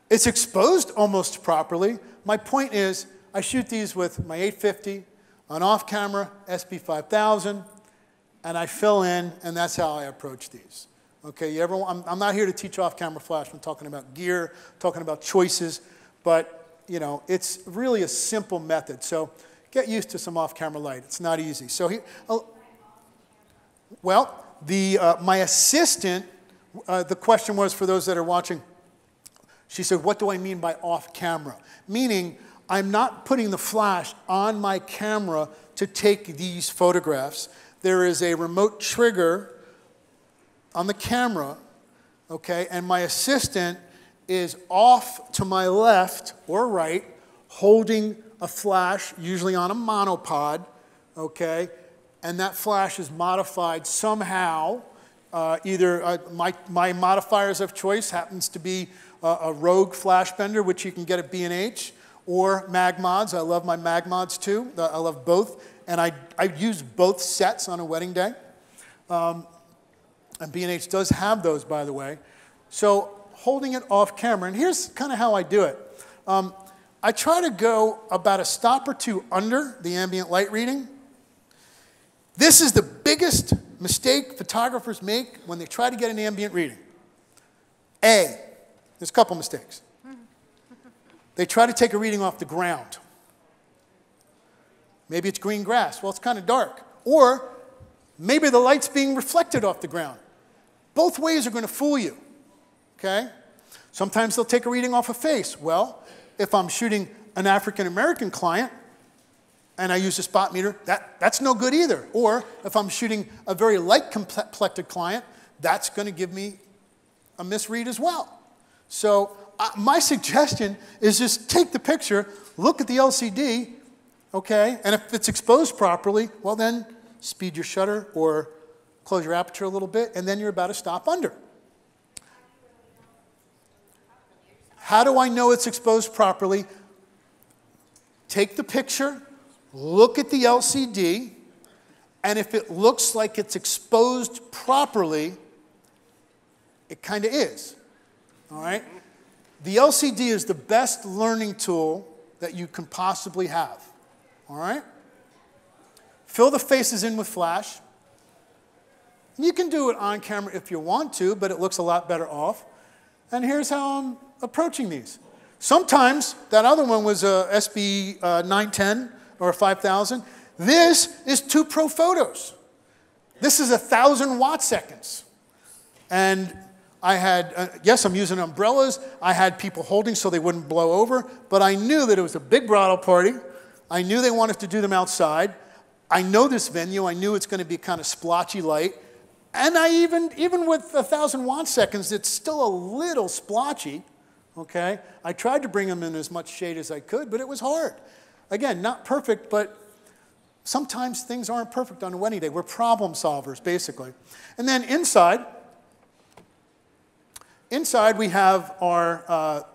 It's exposed almost properly. My point is, I shoot these with my 850, an off-camera SP5000, and I fill in, and that's how I approach these. Okay, I'm not here to teach off-camera flash. I'm talking about gear, talking about choices, but you know, it's really a simple method. So get used to some off-camera light. It's not easy. So my assistant, the question was for those that are watching. She said, "What do I mean by off-camera?" Meaning, I'm not putting the flash on my camera to take these photographs. There is a remote trigger on the camera, okay, and my assistant is off to my left or right, holding a flash, usually on a monopod, okay, and that flash is modified somehow. Either my modifiers of choice happens to be a Rogue flash bender, which you can get at B&H, or mag mods. I love my mag mods too. I love both. And I use both sets on a wedding day. And B&H does have those, by the way. So holding it off camera, and here's kind of how I do it. I try to go about a stop or two under the ambient light reading. This is the biggest mistake photographers make when they try to get an ambient reading. There's a couple mistakes. They try to take a reading off the ground. Maybe it's green grass. Well, it's kind of dark. Or maybe the light's being reflected off the ground. Both ways are going to fool you, okay? Sometimes they'll take a reading off a face. Well, if I'm shooting an African-American client and I use a spot meter, that's no good either. Or if I'm shooting a very light-complected client, that's going to give me a misread as well. So my suggestion is just take the picture, look at the LCD, okay, and if it's exposed properly, well then speed your shutter or close your aperture a little bit, and then you're about to stop under. How do I know it's exposed properly? Take the picture, look at the LCD, and if it looks like it's exposed properly, it kind of is. All right? The LCD is the best learning tool that you can possibly have. All right? Fill the faces in with flash. You can do it on camera if you want to, but it looks a lot better off. And here's how I'm approaching these. Sometimes that other one was a SB 910 or a 5000. This is 2 Pro Photos. This is 1,000 watt seconds. And I had, yes, I'm using umbrellas. I had people holding so they wouldn't blow over, but I knew that it was a big bridal party. I knew they wanted to do them outside. I know this venue. I knew it's going to be kind of splotchy light. And I even with 1,000 watt seconds, it's still a little splotchy, okay? I tried to bring them in as much shade as I could, but it was hard. Again, not perfect, but sometimes things aren't perfect on a wedding day. We're problem solvers, basically. And then inside we have our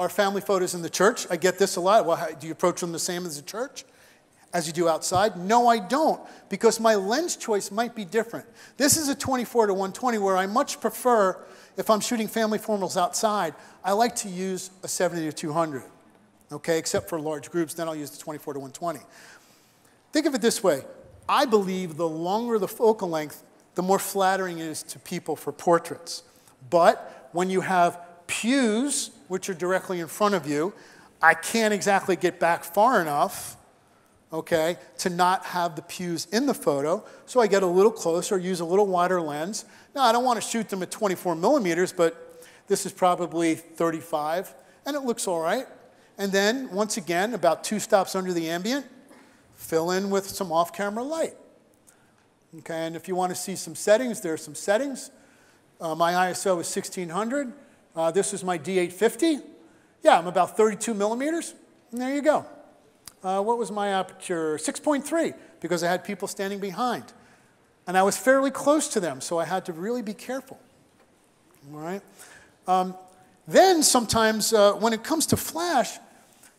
family photos in the church. I get this a lot. Well, do you approach them the same as the church as you do outside? No, I don't, because my lens choice might be different. This is a 24 to 120 where I much prefer, if I'm shooting family formals outside, I like to use a 70 to 200, okay, except for large groups. Then I'll use the 24 to 120. Think of it this way. I believe the longer the focal length, the more flattering it is to people for portraits. But when you have pews, which are directly in front of you, I can't exactly get back far enough, okay, to not have the pews in the photo, so I get a little closer, use a little wider lens. Now, I don't want to shoot them at 24 millimeters, but this is probably 35, and it looks all right. And then, once again, about 2 stops under the ambient, fill in with some off-camera light. Okay, and if you want to see some settings, there are some settings. My ISO is 1600. This is my D850. Yeah, I'm about 32 millimeters, and there you go. What was my aperture? 6.3, because I had people standing behind. And I was fairly close to them, so I had to really be careful. All right? Then sometimes, when it comes to flash,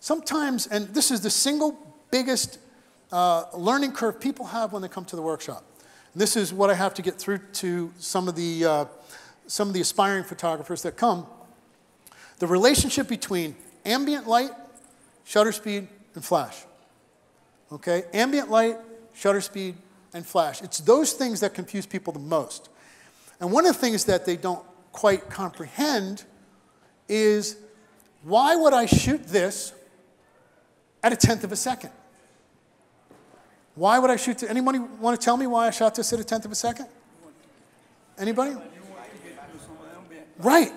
sometimes, and this is the single biggest learning curve people have when they come to the workshop. And this is what I have to get through to some of the aspiring photographers that come. The relationship between ambient light, shutter speed, and flash. Okay? Ambient light, shutter speed, and flash. It's those things that confuse people the most. And one of the things that they don't quite comprehend is, why would I shoot this at 1/10 of a second? Why would I shoot anybody want to tell me why I shot this at 1/10 of a second? Anybody? Right.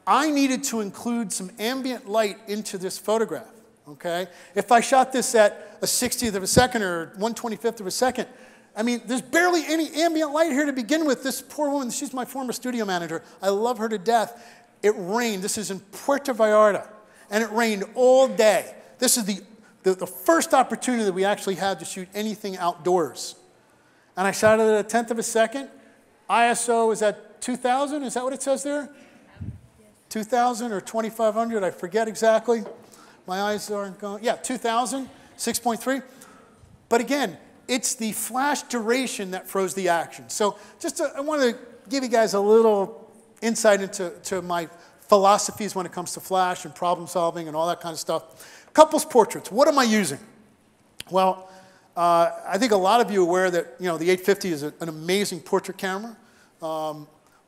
I needed to include some ambient light into this photograph, okay? If I shot this at a 60th of a second or 1/25th of a second, I mean, there's barely any ambient light here to begin with. This poor woman, she's my former studio manager. I love her to death. It rained. This is in Puerto Vallarta, and it rained all day. This is the first opportunity that we actually had to shoot anything outdoors. And I shot it at 1/10 of a second. ISO is at 2,000. Is that what it says there? 2,000 or 2,500, I forget exactly. My eyes aren't going. Yeah, 2,000, 6.3. But again, it's the flash duration that froze the action. So I want to give you guys a little insight into my philosophies when it comes to flash and problem solving and all that kind of stuff. Couples portraits, what am I using? Well, I think a lot of you are aware that the 850 is an amazing portrait camera.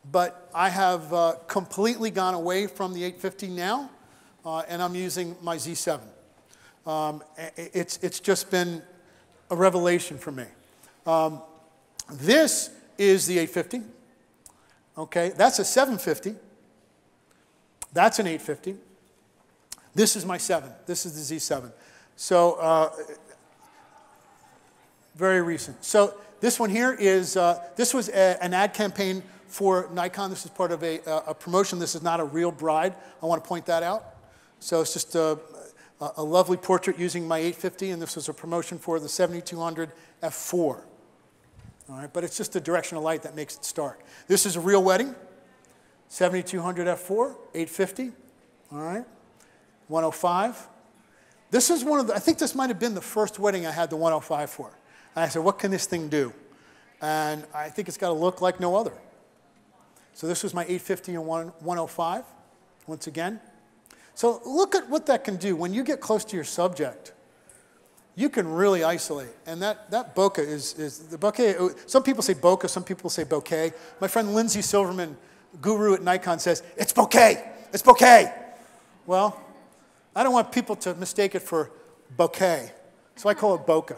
But I have completely gone away from the 850 now, and I'm using my Z7. It's just been a revelation for me. This is the 850. Okay, that's a 750. That's an 850. This is my 7. This is the Z7. So very recent. So this one here is, this was an ad campaign for Nikon. This is part of a promotion. This is not a real bride. I want to point that out. So it's just a lovely portrait using my 850, and this was a promotion for the 7200 f4. All right, but it's just the direction of light that makes it start. This is a real wedding, 7200 f4, 850. All right, 105. This is one of the, I think this might have been the first wedding I had the 105 for. And I said, what can this thing do? And I think it's got to look like no other. So this was my 850 and 105, once again. So look at what that can do. When you get close to your subject, you can really isolate. And that bokeh is the bokeh. Some people say bokeh, some people say bokeh. My friend Lindsay Silverman, guru at Nikon, says, it's bokeh, it's bokeh. Well, I don't want people to mistake it for bokeh, so I call it bokeh.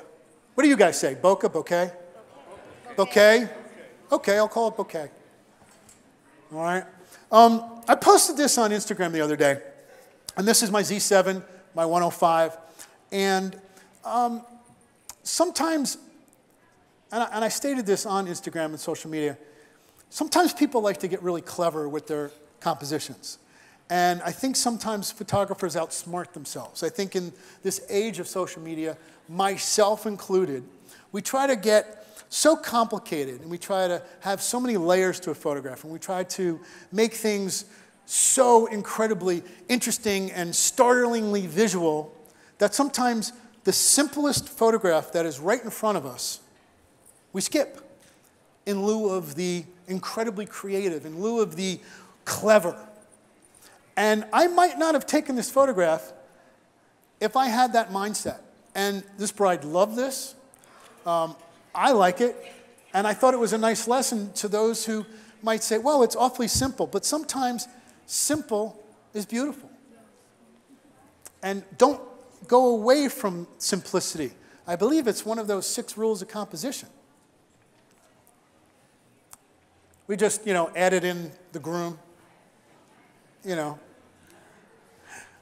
What do you guys say, bokeh, bokeh? Bokeh? Okay, I'll call it bokeh. All right. I posted this on Instagram the other day, and this is my Z7, my 105, and sometimes, and I stated this on Instagram and social media, sometimes people like to get really clever with their compositions. And I think sometimes photographers outsmart themselves. I think in this age of social media, myself included, we try to get so complicated, and we try to have so many layers to a photograph, and we try to make things so incredibly interesting and startlingly visual that sometimes the simplest photograph that is right in front of us, we skip in lieu of the incredibly creative, in lieu of the clever. And I might not have taken this photograph if I had that mindset. And this bride loved this. I like it. And I thought it was a nice lesson to those who might say, well, it's awfully simple. But sometimes simple is beautiful. And don't go away from simplicity. I believe it's one of those 6 rules of composition. We just, added in the groom.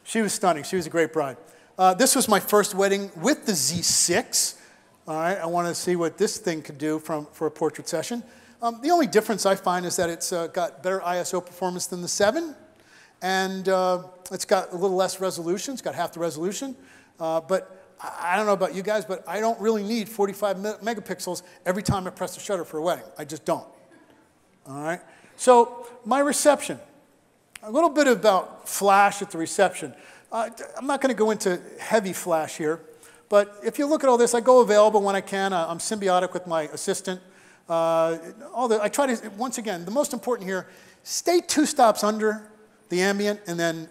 She was stunning. She was a great bride. This was my first wedding with the Z6. All right, I wanted to see what this thing could do for a portrait session. The only difference I find is that it's got better ISO performance than the 7, and it's got a little less resolution. It's got half the resolution. But I don't know about you guys, but I don't really need 45 megapixels every time I press the shutter for a wedding. I just don't. All right. So my reception. A little bit about flash at the reception. I'm not going to go into heavy flash here, but if you look at all this, I go available when I can. I'm symbiotic with my assistant. I try to, once again, the most important here, stay 2 stops under the ambient and then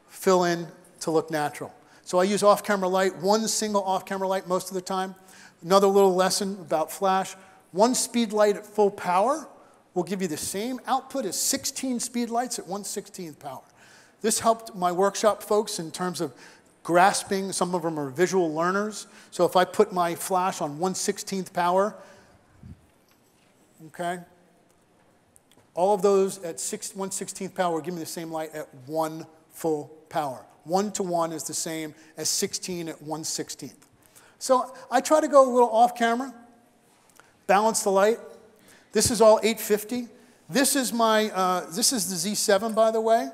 fill in to look natural. So I use off-camera light, 1 single off-camera light most of the time. Another little lesson about flash, 1 speed light at full power will give you the same output as 16 speed lights at 1/16th power. This helped my workshop folks in terms of grasping. Some of them are visual learners. So if I put my flash on 1/16th power, okay, all of those at 1/16th power will give me the same light at 1 full power. 1-to-1 is the same as 16 at 1/16th. So I try to go a little off camera, balance the light. This is all 850. This is the Z7, by the way.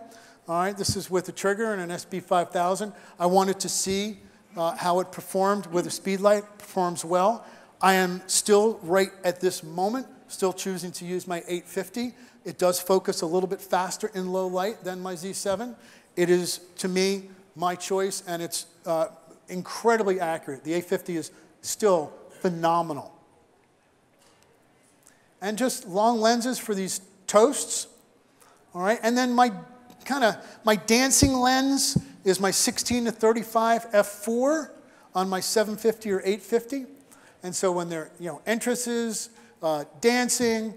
All right, this is with a trigger and an SB5000. I wanted to see how it performed with a speed light. It performs well. I am still, right at this moment, still choosing to use my 850. It does focus a little bit faster in low light than my Z7. It is, to me, my choice, and it's incredibly accurate. The 850 is still phenomenal. And just long lenses for these toasts, all right? And then my dancing lens is my 16-35 f4 on my 750 or 850. And so when they're, entrances, dancing,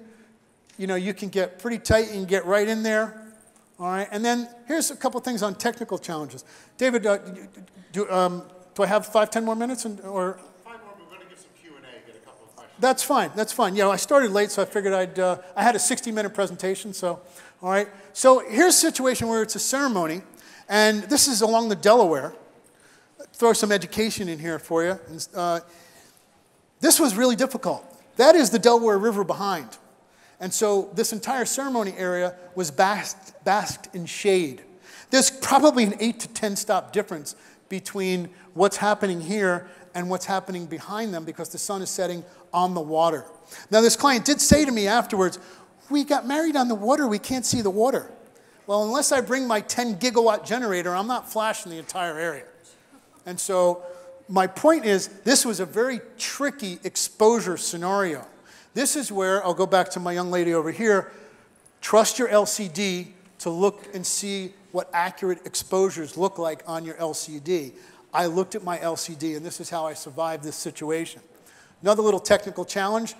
you can get pretty tight, you can get right in there. All right, and then here's a couple things on technical challenges. David, do I have 5-10 more minutes? Or 5 more, we're going to give some Q&A, get a couple of questions. That's fine, that's fine. I started late, so I figured I had a 60-minute presentation, so, all right. So here's a situation where it's a ceremony, and this is along the Delaware. Throw some education in here for you. This was really difficult. That is the Delaware River behind. And so this entire ceremony area was basked in shade. There's probably an 8 to 10 stop difference between what's happening here and what's happening behind them because the sun is setting on the water. Now this client did say to me afterwards, we got married on the water, we can't see the water. Well, unless I bring my 10 gigawatt generator, I'm not flashing the entire area. And so my point is, this was a very tricky exposure scenario. This is where, I'll go back to my young lady over here, trust your LCD to look and see what accurate exposures look like on your LCD. I looked at my LCD, and this is how I survived this situation. Another little technical challenge.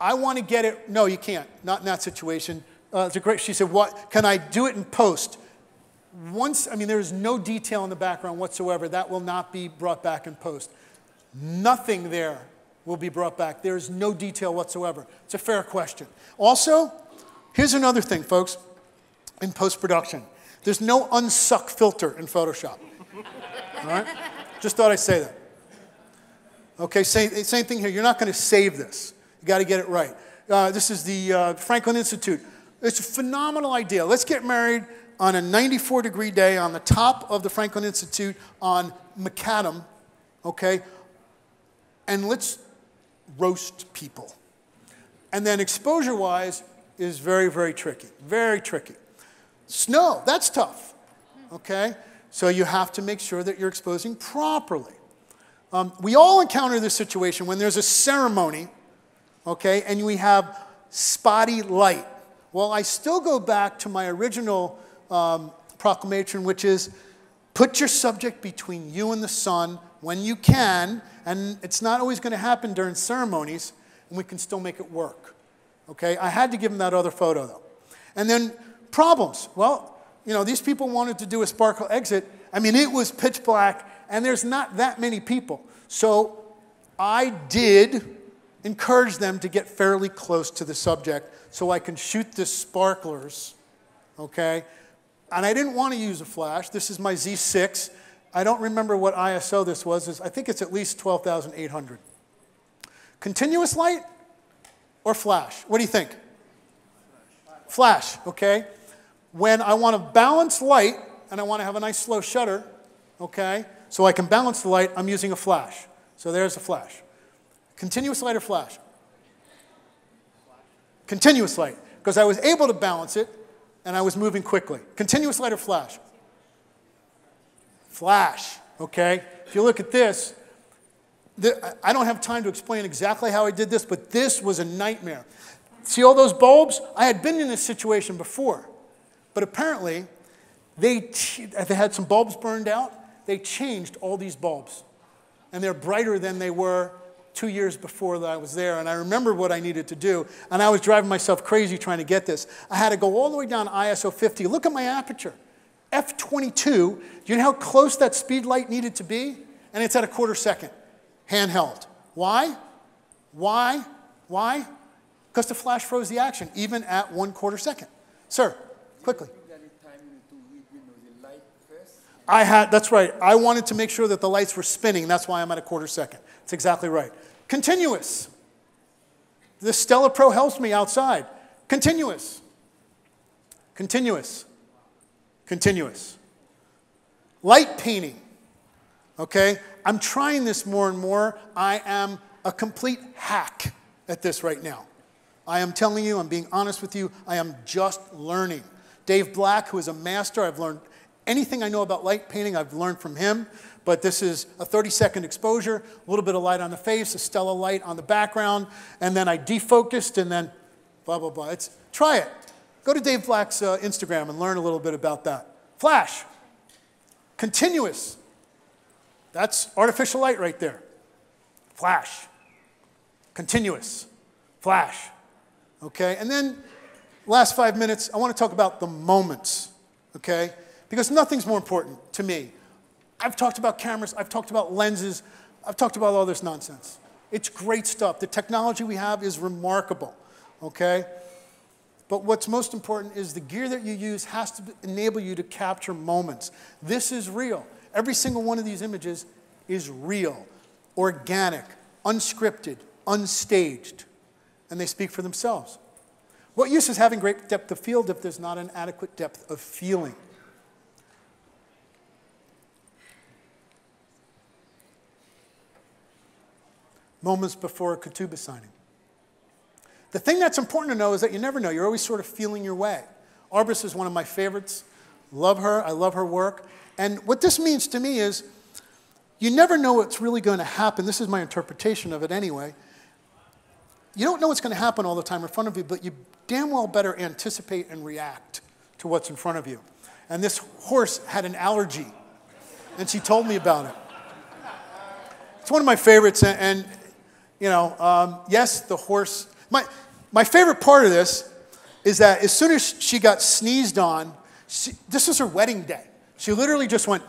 I want to get it, no, you can't, not in that situation. She said, what, can I do it in post? There is no detail in the background whatsoever. That will not be brought back in post. Nothing there will be brought back. There is no detail whatsoever. It's a fair question. Also, here's another thing, folks, in post-production. There's no unsuck filter in Photoshop. All right? Just thought I'd say that. Okay, same thing here. You're not going to save this. You got to get it right. This is the Franklin Institute. It's a phenomenal idea. Let's get married on a 94-degree day on the top of the Franklin Institute on macadam, okay? And let's roast people. And then exposure-wise is very, very tricky. Very tricky. Snow, that's tough, okay? So you have to make sure that you're exposing properly. We all encounter this situation when there's a ceremony, okay, and we have spotty light. Well, I still go back to my original proclamation, which is put your subject between you and the sun when you can, and it's not always going to happen during ceremonies, and we can still make it work. Okay, I had to give them that other photo, though. And then problems. Well, you know, these people wanted to do a sparkle exit. I mean, it was pitch black, and there's not that many people. So I did encourage them to get fairly close to the subject so I can shoot the sparklers, okay? And I didn't want to use a flash. This is my Z6. I don't remember what ISO this was. I think it's at least 12,800. Continuous light or flash? What do you think? Flash, okay? When I want to balance light and I want to have a nice slow shutter, okay, so I can balance the light, I'm using a flash. So there's a flash. Continuous light or flash? Continuous light, because I was able to balance it and I was moving quickly. Continuous light or flash? Flash, okay? If you look at this, I don't have time to explain exactly how I did this, but this was a nightmare. See all those bulbs? I had been in this situation before, but apparently they had some bulbs burned out. They changed all these bulbs, and they're brighter than they were 2 years before that I was there, and I remember what I needed to do, and I was driving myself crazy trying to get this. I had to go all the way down to ISO 50. Look at my aperture. F22, do you know how close that speed light needed to be? And it's at a quarter second, handheld. Why? Why? Why? Because the flash froze the action, even at 1/4 second. Sir, quickly. That's right. I wanted to make sure that the lights were spinning. That's why I'm at a quarter second. That's exactly right. Continuous. The Stella Pro helps me outside. Continuous. Continuous. Continuous. Light painting. Okay? I'm trying this more and more. I am a complete hack at this right now. I am telling you, I'm being honest with you, I am just learning. Dave Black, who is a master, I've learned anything I know about light painting, I've learned from him. But this is a 30-second exposure, a little bit of light on the face, a Stella light on the background, and then I defocused, and then blah, blah, blah. Try it. Go to Dave Black's Instagram and learn a little bit about that. Flash. Continuous. That's artificial light right there. Flash. Continuous. Flash. Okay, and then last 5 minutes, I want to talk about the moments, okay? Because nothing's more important to me. I've talked about cameras, I've talked about lenses, I've talked about all this nonsense. It's great stuff. The technology we have is remarkable, okay? But what's most important is the gear that you use has to enable you to capture moments. This is real. Every single one of these images is real, organic, unscripted, unstaged, and they speak for themselves. What use is having great depth of field if there's not an adequate depth of feeling? Moments before a ketubah signing. The thing that's important to know is that you never know. You're always sort of feeling your way. Arbus is one of my favorites. Love her. I love her work. And what this means to me is you never know what's really going to happen. This is my interpretation of it anyway. You don't know what's going to happen all the time in front of you, but you damn well better anticipate and react to what's in front of you. And this horse had an allergy, and she told me about it. It's one of my favorites, and you know, yes, the horse. My favorite part of this is that as soon as she got sneezed on, this was her wedding day. She literally just went.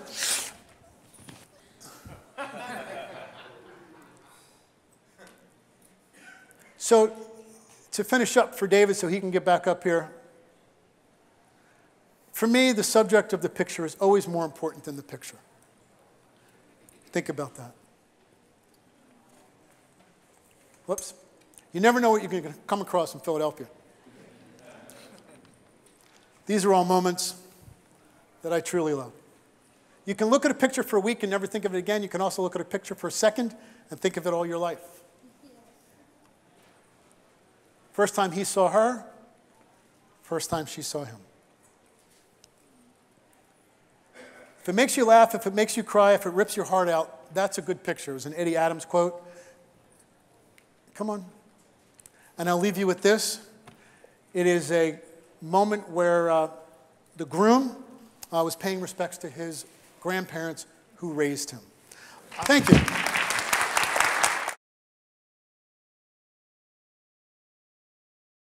So, to finish up for David so he can get back up here, for me, the subject of the picture is always more important than the picture. Think about that. Whoops. You never know what you're going to come across in Philadelphia. These are all moments that I truly love. You can look at a picture for a week and never think of it again. You can also look at a picture for a second and think of it all your life. First time he saw her, first time she saw him. If it makes you laugh, if it makes you cry, if it rips your heart out, that's a good picture. It was an Eddie Adams quote. Come on. And I'll leave you with this. It is a moment where the groom was paying respects to his grandparents who raised him. Thank you.